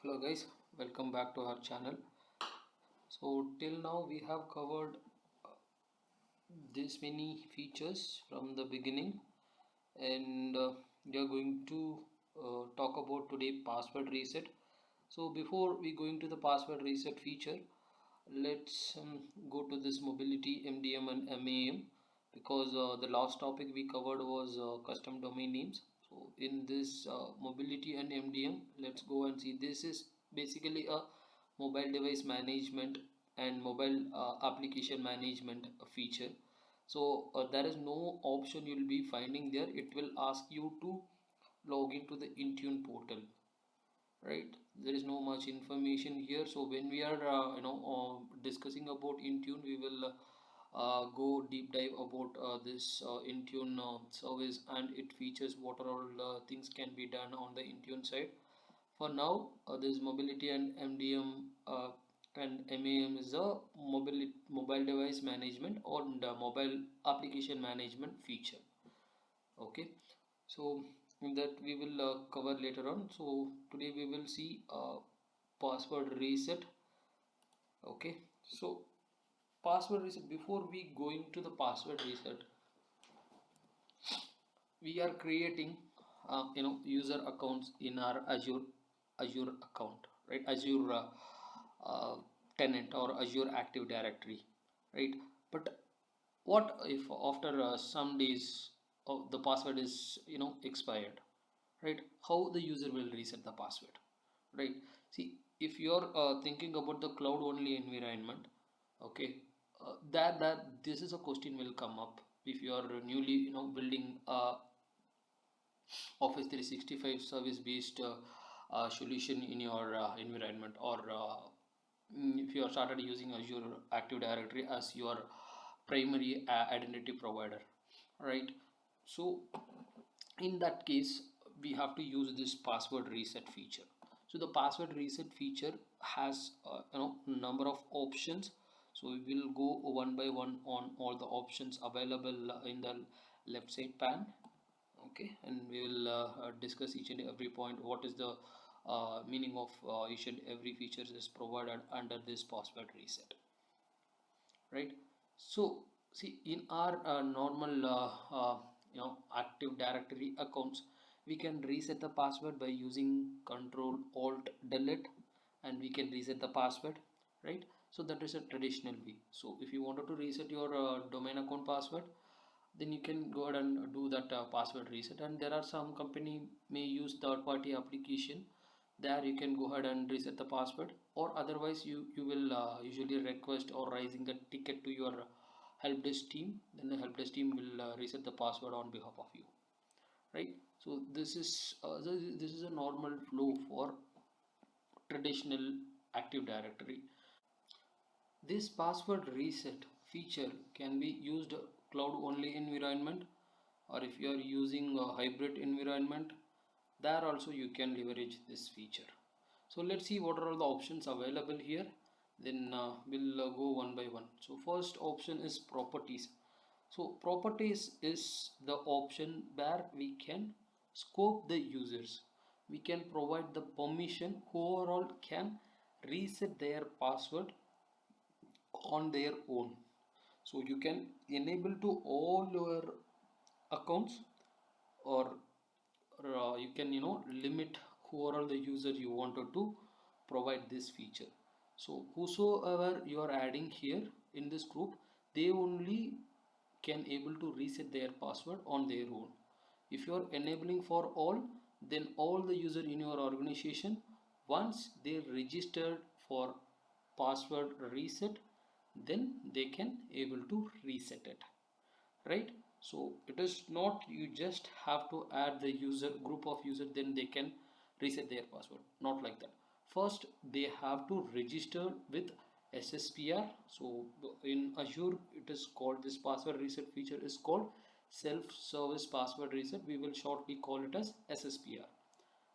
Hello guys, welcome back to our channel. So till now we have covered this many features from the beginning, and we are going to talk about today password reset. So before we go into the password reset feature, let's go to this mobility MDM and MAM, because the last topic we covered was custom domain names. So in this mobility and MDM, let's go and see. This is basically a mobile device management and mobile application management feature. So there is no option you will be finding there. It will ask you to log into the Intune portal, right? There is no much information here. So when we are discussing about Intune, we will go deep dive about this Intune service and it features, what are all things can be done on the Intune side. For now, this mobility and MDM and MAM is a mobile device management or the mobile application management feature. Okay, so that we will cover later on. So today we will see password reset. Okay, so password reset. Before we going to the password reset, we are creating user accounts in our Azure account, right? Azure uh, tenant or Azure Active Directory, right? But what if after some days the password is expired, right? How the user will reset the password, right? See, if you're thinking about the cloud only environment, okay, that this is a question will come up if you are newly building a Office 365 service based solution in your environment, or if you have started using Azure Active Directory as your primary identity provider, right? So in that case, we have to use this password reset feature. So the password reset feature has number of options. So we will go one by one on all the options available in the left side pane. Okay, and we will discuss each and every point, what is the meaning of each and every feature is provided under this password reset, right? So see, in our normal Active Directory accounts, we can reset the password by using Control Alt Delete, and we can reset the password, right? So that is a traditional way. So if you wanted to reset your domain account password, then you can go ahead and do that password reset. And there are some company may use third party application, there you can go ahead and reset the password, or otherwise you will usually request or raising the ticket to your help desk team, then the help desk team will reset the password on behalf of you, right? So this is a normal flow for traditional Active Directory. This password reset feature can be used cloud only environment, or if you are using a hybrid environment, there also you can leverage this feature. So let's see what are all the options available here. Then we'll go one by one. So first option is properties. So properties is the option where we can scope the users. We can provide the permission who all can reset their password on their own. So you can enable to all your accounts, or you can limit who are all the users you wanted to provide this feature. So whosoever you are adding here in this group, they only can able to reset their password on their own. If you are enabling for all, then all the user in your organization, once they registered for password reset, then they can able to reset it, right? So it is not you just have to add the user group of user, then they can reset their password, not like that. First they have to register with SSPR. So in Azure it is called, this password reset feature is called self-service password reset, we will shortly call it as SSPR.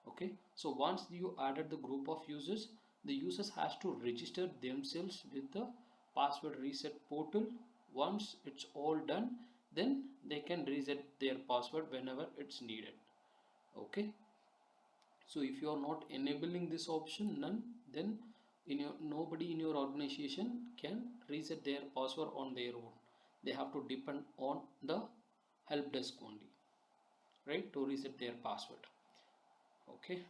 Okay, so once you added the group of users, the users has to register themselves with the password reset portal. Once it's all done, then they can reset their password whenever it's needed. Okay, So if you are not enabling this option, none, then nobody in your organization can reset their password on their own. They have to depend on the help desk only, right, to reset their password. Okay,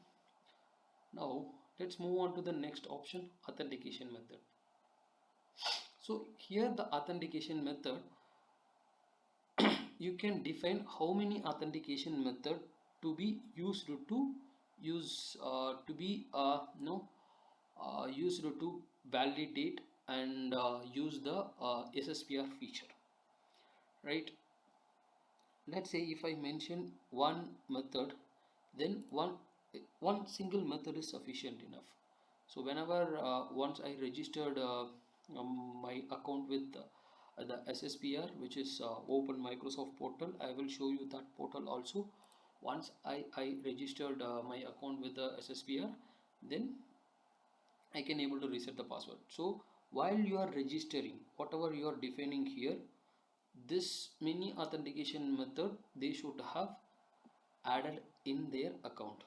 now let's move on to the next option, authentication method. So here the authentication method, you can define how many authentication method to be used to use to be no used to validate and use the SSPR feature, right? Let's say if I mention one method, then one single method is sufficient enough. So whenever once I registered my account with the SSPR, which is open Microsoft portal, I will show you that portal also. Once I registered my account with the SSPR, then I can able to reset the password. So while you are registering, whatever you are defining here, this mini authentication method they should have added in their account.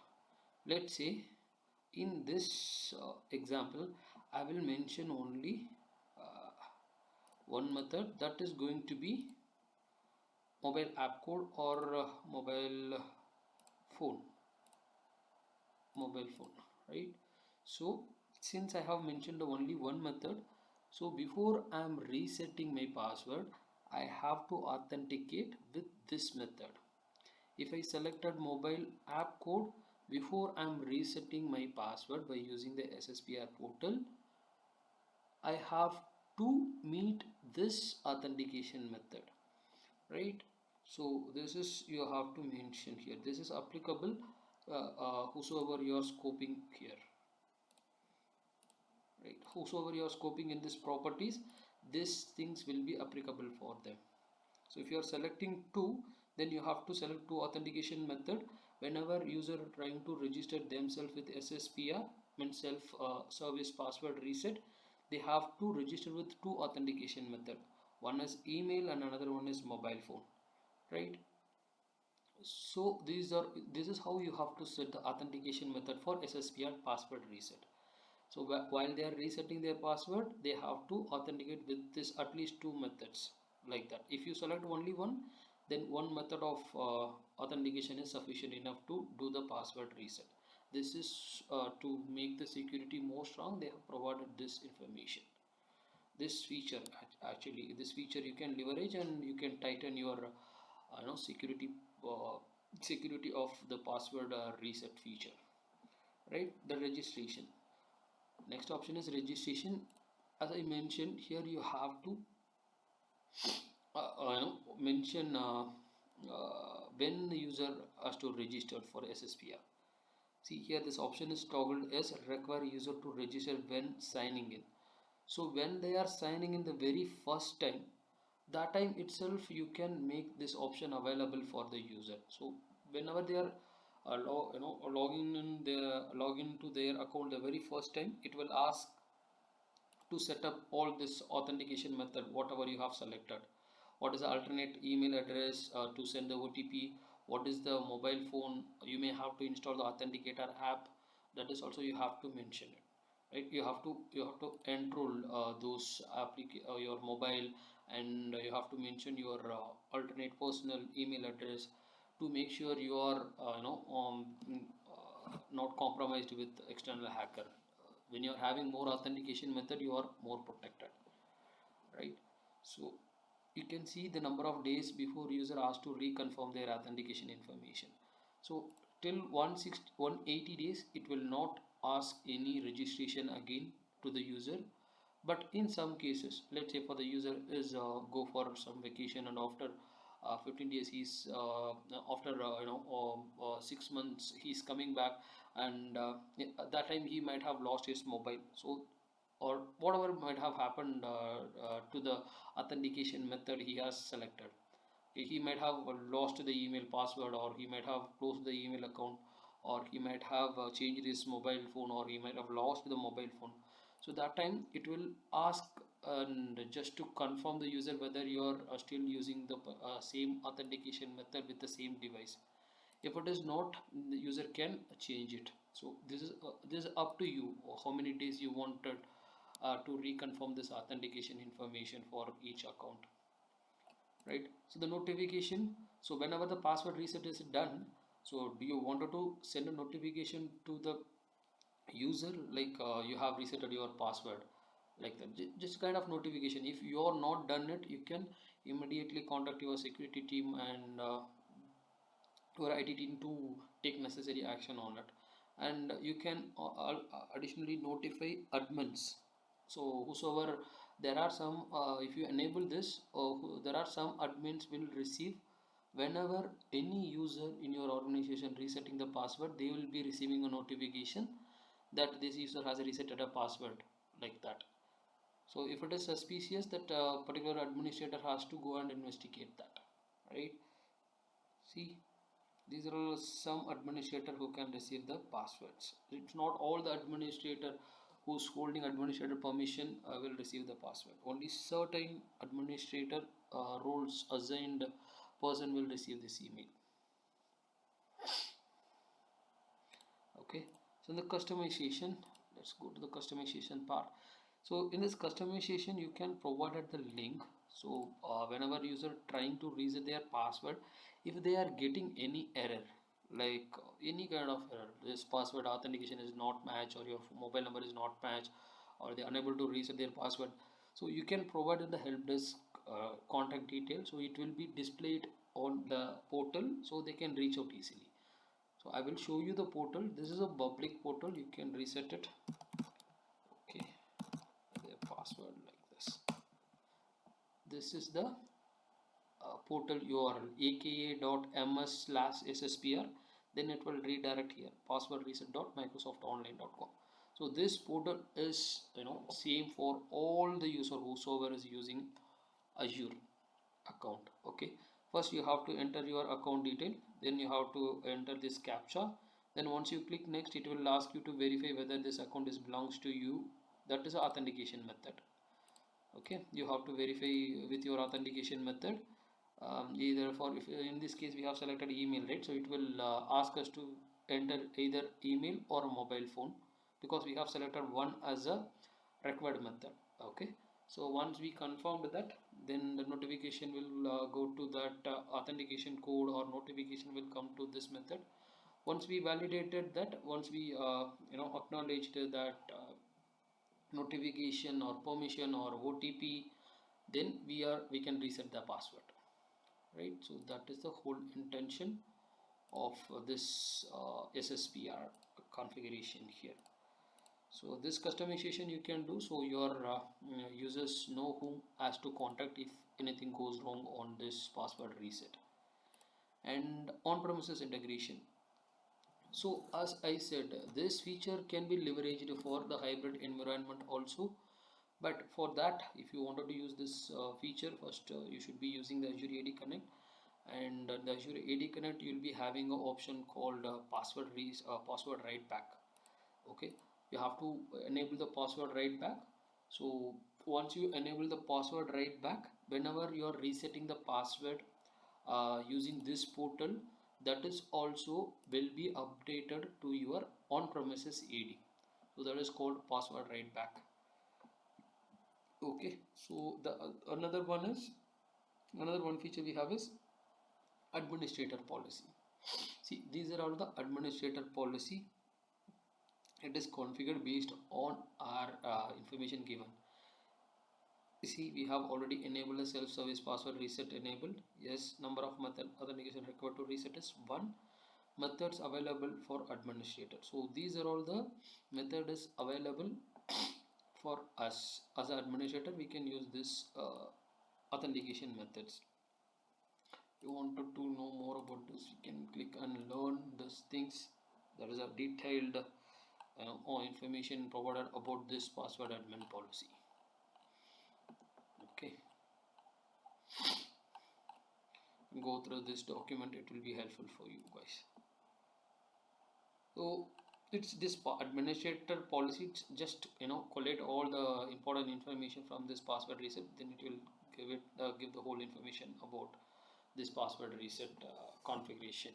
Let's say in this example I will mention only uh, one method, that is going to be mobile app code or phone mobile phone, right? So since I have mentioned only one method, so before I am resetting my password, I have to authenticate with this method. If I selected mobile app code, before I am resetting my password by using the SSPR portal, I have to meet this authentication method, right? So this is you have to mention here. This is applicable whosoever you are scoping here, right? Whosoever you are scoping in this properties, these things will be applicable for them. So if you are selecting two, then you have to select two authentication method. Whenever user trying to register themselves with SSPR, means self service password reset, they have to register with two authentication method. One is email and another one is mobile phone, right? So this is how you have to set the authentication method for SSPR password reset. So while they are resetting their password, they have to authenticate with this at least two methods, like that. If you select only one, then one method of authentication is sufficient enough to do the password reset. This is to make the security more strong. They have provided this information, this feature. Actually this feature you can leverage and you can tighten your uh, security of the password reset feature, right? The registration, next option is registration. As I mentioned here, you have to mention when the user has to register for SSPR. See here, this option is toggled as require user to register when signing in. So when they are signing in the very first time, that time itself you can make this option available for the user. So whenever they are login to their account the very first time, it will ask to set up all this authentication method whatever you have selected. What is the alternate email address to send the OTP, what is the mobile phone, you may have to install the authenticator app, that is also you have to mention it, right? You have to enroll those your mobile, and you have to mention your alternate personal email address to make sure you are not compromised with external hacker. When you're having more authentication method, you are more protected, right? So you can see the number of days before user has to reconfirm their authentication information. So till 180 days it will not ask any registration again to the user. But in some cases, let's say for the user is go for some vacation, and after 15 days he's after 6 months he's coming back, and at that time he might have lost his mobile, so or whatever might have happened to the authentication method he has selected. He might have lost the email password, or he might have closed the email account, or he might have changed his mobile phone, or he might have lost the mobile phone. So that time it will ask and just to confirm the user whether you are still using the same authentication method with the same device. If it is not, the user can change it. So this is up to you how many days you wanted to reconfirm this authentication information for each account, right? So the notification, so whenever the password reset is done, so do you wanted to send a notification to the user like you have resetted your password, like that? Just kind of notification. If you are not done it, you can immediately contact your security team and your IT team to take necessary action on it. And you can additionally notify admins. So whosoever, there are some if you enable this, there are some admins will receive, whenever any user in your organization resetting the password, they will be receiving a notification that this user has resetted a password, like that. So if it is suspicious, that particular administrator has to go and investigate that, right? See, these are all some administrator who can receive the passwords. It's not all the administrator who's holding administrator permission will receive the password. Only certain administrator roles assigned person will receive this email. Okay, so the customization, let's go to the customization part. So in this customization, you can provide the link. So whenever user trying to reset their password, if they are getting any error, like any kind of error, this password authentication is not match, or your mobile number is not match, or they are unable to reset their password, so you can provide the help desk contact details, so it will be displayed on the portal, so they can reach out easily. So I will show you the portal. This is a public portal, you can reset it. Okay, their password like this is the portal URL, aka.ms/SSPR, then it will redirect here, password reset.microsoftonline.com. So this portal is, same for all the user whosoever is using Azure account. Okay, first you have to enter your account detail, then you have to enter this captcha, then once you click next, it will ask you to verify whether this account is belongs to you. That is the authentication method. Okay, you have to verify with your authentication method. Either for, if in this case we have selected email, right? So it will ask us to enter either email or a mobile phone, because we have selected one as a required method. Okay, so once we confirmed that, then the notification will go to that authentication code, or notification will come to this method. Once we validated that, once we acknowledged that notification or permission or OTP, then we can reset the password, right? So that is the whole intention of this SSPR configuration here. So this customization you can do, so your users know whom has to contact if anything goes wrong on this password reset. And on-premises integration. So as I said, this feature can be leveraged for the hybrid environment also. But for that, if you wanted to use this feature, first you should be using the Azure AD Connect. And the Azure AD Connect, you will be having an option called password write back. Okay, you have to enable the password write back. So once you enable the password write back, whenever you are resetting the password using this portal, that is also will be updated to your on-premises AD. So that is called password write back. Okay, so the another one feature we have is administrator policy. See, these are all the administrator policy. It is configured based on our information given. See, we have already enabled a self-service password reset enabled. Yes, number of method authentication required to reset is 1. Methods available for administrator. So these are all the methods available for us as an administrator. We can use this authentication methods. If you wanted to know more about this, you can click and learn these things. There is a detailed information provided about this password admin policy. Okay, go through this document, it will be helpful for you guys. So it's this administrator policy, it's just collect all the important information from this password reset, then it will give the whole information about this password reset configuration.